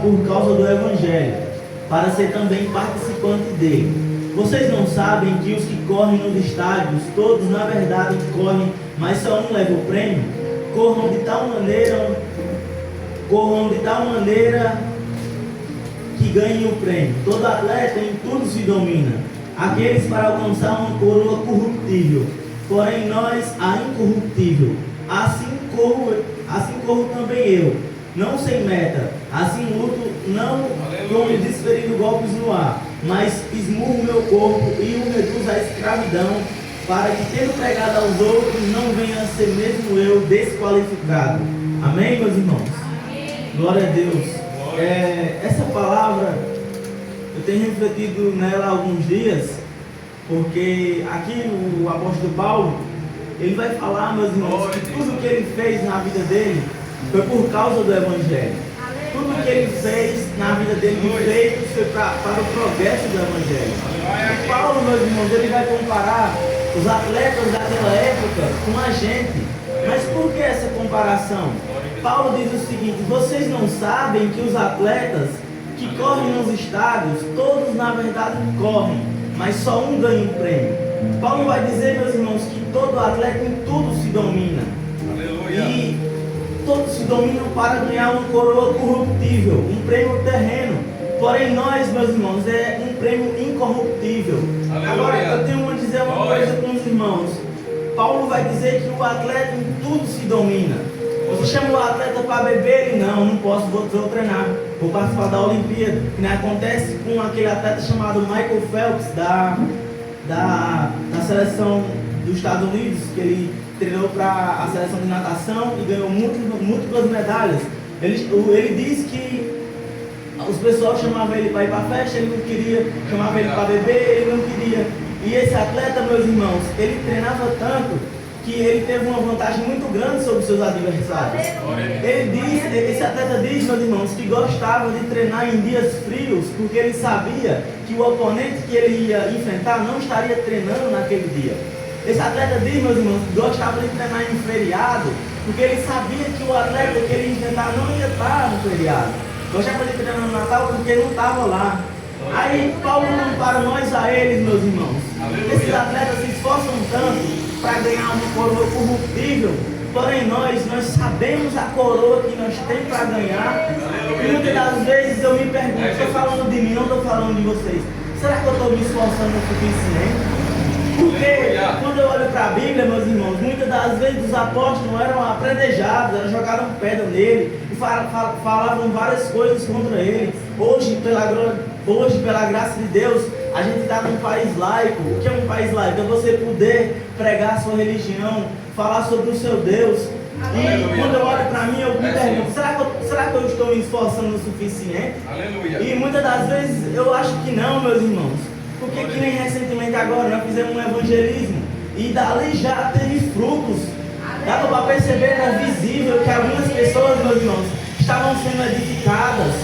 Por causa do Evangelho, para ser também participante dele. Vocês não sabem que os que correm nos estádios, todos na verdade correm, mas só um leva o prêmio? Corram de tal maneira que ganhem o prêmio. Todo atleta em tudo se domina, aqueles para alcançar uma coroa corruptível, porém nós a incorruptível. Assim corro também eu, não sem meta, assim luto, não como desferindo golpes no ar, mas esmurro meu corpo e o reduzo à escravidão, para que, tendo pregado aos outros, não venha a ser mesmo eu desqualificado. Amém, meus irmãos? Amém. Glória a Deus. Essa palavra, eu tenho refletido nela há alguns dias, porque aqui o apóstolo Paulo, ele vai falar, meus irmãos, que tudo que ele fez na vida dele foi por causa do Evangelho. Tudo que ele fez na vida dele foi para o progresso do Evangelho. E Paulo, meus irmãos, ele vai comparar os atletas daquela época com a gente. Mas por que essa comparação? Paulo diz o seguinte: vocês não sabem que os atletas que correm nos estádios, todos na verdade correm, mas só um ganha um prêmio. Paulo vai dizer, meus irmãos, que todo atleta em tudo se domina. Aleluia. E todos se dominam para ganhar uma coroa corruptível, um prêmio terreno. Porém nós, meus irmãos, é um prêmio incorruptível. Aleluia. Agora eu tenho que dizer uma coisa com os irmãos. Paulo vai dizer que o atleta em tudo se domina. Você chama o atleta para beber? Ele não posso, vou treinar, vou participar da Olimpíada. Que nem acontece com aquele atleta chamado Michael Phelps da seleção dos Estados Unidos, que ele treinou para a seleção de natação e ganhou múltiplas medalhas. Ele disse que os pessoal chamavam ele para ir para a festa, ele não queria, chamava ele para beber, ele não queria. E esse atleta, meus irmãos, ele treinava tanto que ele teve uma vantagem muito grande sobre os seus adversários. Esse atleta diz, meus irmãos, que gostava de treinar em dias frios, porque ele sabia que o oponente que ele ia enfrentar não estaria treinando naquele dia. Esse atleta diz, meus irmãos, que gostava de treinar em feriado, porque ele sabia que o atleta que ele ia enfrentar não ia estar no feriado. Gostava de treinar no Natal porque ele não estava lá. Aí Paulo compara nós a eles, meus irmãos. Esses atletas se esforçam tanto para ganhar uma coroa corruptível, porém nós sabemos a coroa que nós temos para ganhar. E muitas das vezes eu me pergunto, estou falando de mim, não estou falando de vocês, será que eu estou me esforçando o suficiente? Porque quando eu olho para a Bíblia, meus irmãos, muitas das vezes os apóstolos eram apedrejados, eles jogaram pedra nele e falavam várias coisas contra ele. Hoje, pela graça de Deus, a gente está num país laico. O que é um país laico? É você poder pregar a sua religião, falar sobre o seu Deus. E quando eu olho para mim, eu me pergunto, será que eu estou me esforçando o suficiente? Aleluia. E muitas das vezes eu acho que não, meus irmãos. Porque que nem recentemente agora nós fizemos um evangelismo e dali já teve frutos. Dava para perceber, era visível que algumas pessoas, meus irmãos, estavam sendo edificadas.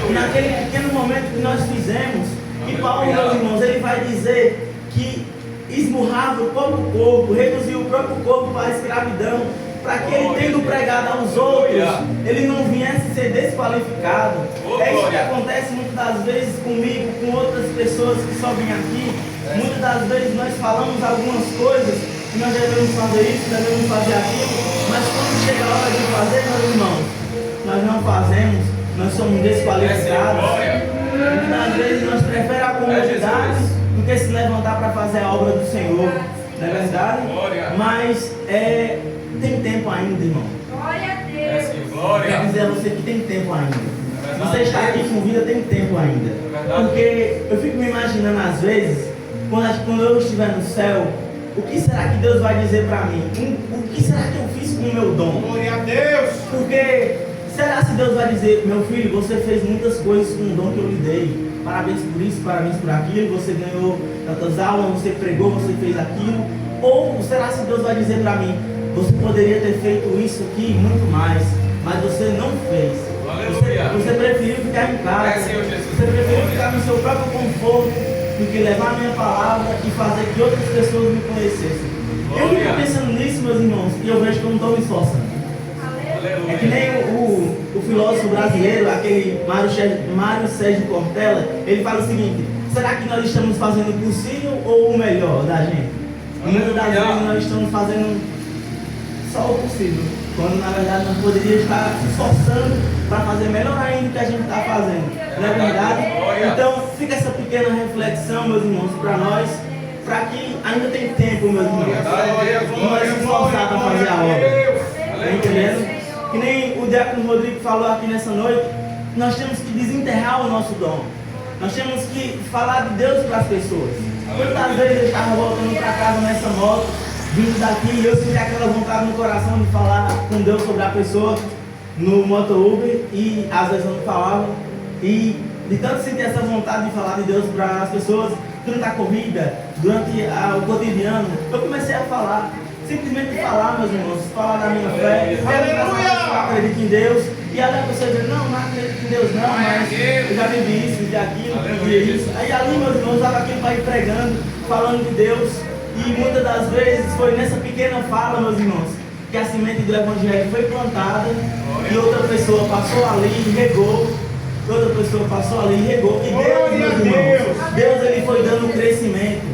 E naquele pequeno momento que nós fizemos, e Paulo, meus irmãos, ele vai dizer que esmurrava o próprio corpo, reduziu o próprio corpo para a escravidão, para que ele, tendo pregado aos outros, ele não viesse ser desqualificado. É isso que acontece muitas das vezes comigo, com outras pessoas que só vêm aqui. Muitas das vezes nós falamos algumas coisas que nós devemos fazer isso, devemos fazer aquilo, mas quando chega a hora de fazer, meus irmãos, nós não fazemos. nós somos desqualificados. Muitas vezes nós preferimos a comodidade do que se levantar para fazer a obra do Senhor. Não é verdade? Mas tem tempo ainda, irmão. Glória a Deus. Quero dizer a você que tem tempo ainda. Se você está aqui com vida, tem tempo ainda. Porque eu fico me imaginando às vezes, quando eu estiver no céu, o que será que Deus vai dizer para mim? O que será que eu fiz com o meu dom? Glória a Deus. Porque será se Deus vai dizer, meu filho, você fez muitas coisas com o dom que eu lhe dei. Parabéns por isso, parabéns por aquilo, você ganhou tantas aulas, você pregou, você fez aquilo. Ou será se Deus vai dizer para mim, você poderia ter feito isso aqui muito mais, mas você não fez. Você preferiu ficar em casa, você preferiu ficar no seu próprio conforto do que levar a minha palavra e fazer que outras pessoas me conhecessem. Eu fico pensando nisso, meus irmãos, e eu vejo que eu não estou me esforçando. É que nem o filósofo brasileiro, aquele Mário Sérgio Cortella, ele fala o seguinte: será que nós estamos fazendo o possível ou o melhor da gente? Muitas das vezes nós estamos fazendo só o possível, quando na verdade nós poderíamos estar se esforçando para fazer melhor ainda o que a gente está fazendo. Não é verdade? Então fica essa pequena reflexão, meus irmãos, para nós, para que ainda tem tempo, meus irmãos, nós se esforçar para fazer a obra. Está entendendo? Que nem o diácono Rodrigo falou aqui nessa noite, nós temos que desenterrar o nosso dom. Nós temos que falar de Deus para as pessoas. Quantas vezes eu estava voltando para casa nessa moto, vindo daqui, e eu senti aquela vontade no coração de falar com Deus sobre a pessoa no moto Uber, e às vezes eu não falava. E de tanto sentir essa vontade de falar de Deus para as pessoas, durante a corrida, durante o cotidiano, eu comecei a falar. Simplesmente falar, meus irmãos, falar da minha fé, falar que eu acredito em Deus, e aí a pessoa diz, não acredito em Deus não, mas eu já vivi isso, vivi aquilo, vivi isso. Aí ali, meus irmãos, estava aqui para ir pregando, falando de Deus, e muitas das vezes foi nessa pequena fala, meus irmãos, que a semente do Evangelho foi plantada, e outra pessoa passou ali e regou, outra pessoa passou ali e regou, e Deus, meus irmãos, Deus ele foi dando crescimento.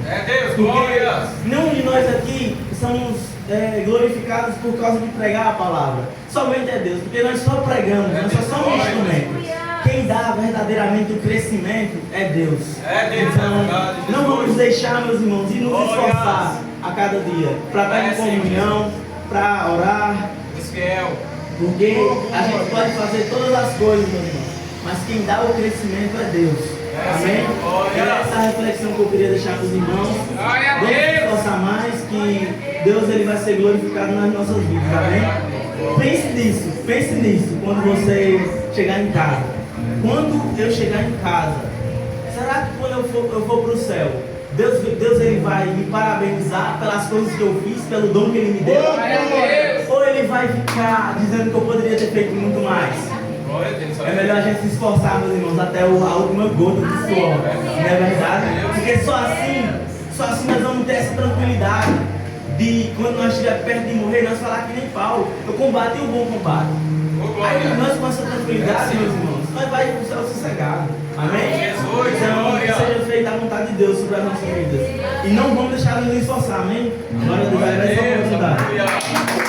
Porque nenhum de nós aqui somos glorificados por causa de pregar a palavra. Somente é Deus, porque nós só pregamos, nós só somos um instrumento. Quem dá verdadeiramente o crescimento é Deus. Então, não vamos deixar, meus irmãos, de nos esforçar a cada dia para estar em comunhão, para orar, porque a gente pode fazer todas as coisas, meus irmãos, mas quem dá o crescimento é Deus. Amém? E essa reflexão que eu queria deixar para os irmãos. Vamos nos esforçar mais, que Deus ele vai ser glorificado nas nossas vidas. Amém? Pense nisso quando você chegar em casa. Quando eu chegar em casa, será que quando eu for para o céu, Deus ele vai me parabenizar pelas coisas que eu fiz, pelo dom que ele me deu? Ou ele vai ficar dizendo que eu poderia ter feito muito mais? É melhor a gente se esforçar, meus irmãos, até a última gota de suor. Não é verdade? Porque só assim nós vamos ter essa tranquilidade de quando nós estiver perto de morrer, nós falar que nem Paulo, eu combati o bom combate. Aí nós com essa tranquilidade, meus irmãos, nós vamos para o céu sossegado. Amém? Então, que seja feita a vontade de Deus sobre as nossas vidas. E não vamos deixar de nos esforçar, amém? Glória a Deus, vai ser uma oportunidade.